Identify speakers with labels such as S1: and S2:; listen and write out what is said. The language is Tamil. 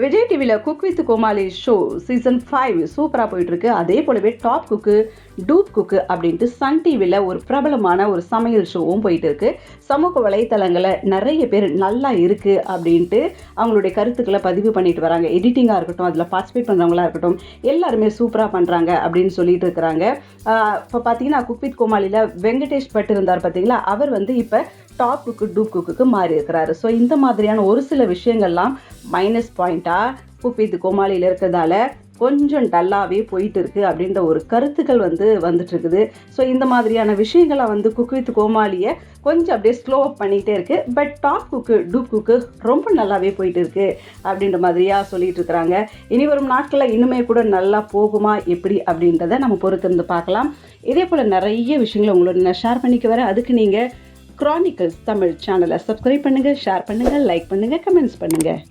S1: விஜய் டிவியில் cook with Comali show season 5 சூப்பராக போயிட்டுருக்கு. அதே போலவே டாப் குக்கு டூப் குக்கு அப்படின்ட்டு சன் டிவியில் ஒரு பிரபலமான ஒரு சமையல் ஷோவும் போயிட்டு இருக்கு. சமூக வலைத்தளங்களில் நிறைய பேர் நல்லா இருக்குது அப்படின்ட்டு அவங்களுடைய கருத்துக்களை பதிவு பண்ணிட்டு வராங்க. எடிட்டிங்காக இருக்கட்டும், அதில் பார்ட்டிசிபேட் பண்ணுறவங்களா இருக்கட்டும், எல்லாருமே சூப்பராக பண்ணுறாங்க அப்படின்னு சொல்லிட்டு இருக்கிறாங்க. இப்போ பார்த்தீங்கன்னா குக் வித் கோமாளியில் வெங்கடேஷ் பட் இருந்தார் பார்த்தீங்களா, அவர் வந்து இப்போ டாப் குக்கு டூப் குக்குக்கு மாறி இருக்கிறாரு. ஸோ இந்த மாதிரியான ஒரு சில விஷயங்கள்லாம் மைனஸ் பாயிண்ட்டாக குக் வித் கோமாளியில் இருக்கிறதால கொஞ்சம் டல்லாகவே போயிட்டு இருக்குது அப்படின்ற ஒரு கருத்துக்கள் வந்துட்டு இருக்குது. ஸோ இந்த மாதிரியான விஷயங்களை குக் வித் கோமாளியை கொஞ்சம் அப்படியே ஸ்லோ அப் பண்ணிகிட்டே இருக்குது. But top cook dupe cook ரொம்ப நல்லாவே போயிட்டு இருக்குது அப்படின்ற மாதிரியாக சொல்லிட்டு இருக்கிறாங்க. இனி வரும் நாட்களில் இன்னுமே கூட நல்லா போகுமா எப்படி அப்படின்றத நம்ம பொறுத்திருந்து பார்க்கலாம். இதே போல் நிறைய விஷயங்களை உங்களோட நான் ஷேர் பண்ணிக்க வரேன். அதுக்கு நீங்கள் கிரானிக்கல்ஸ் தமிழ் சேனலை சப்ஸ்கிரைப் பண்ணுங்கள், ஷேர் பண்ணுங்கள், லைக் பண்ணுங்கள், கமெண்ட்ஸ் பண்ணுங்கள்.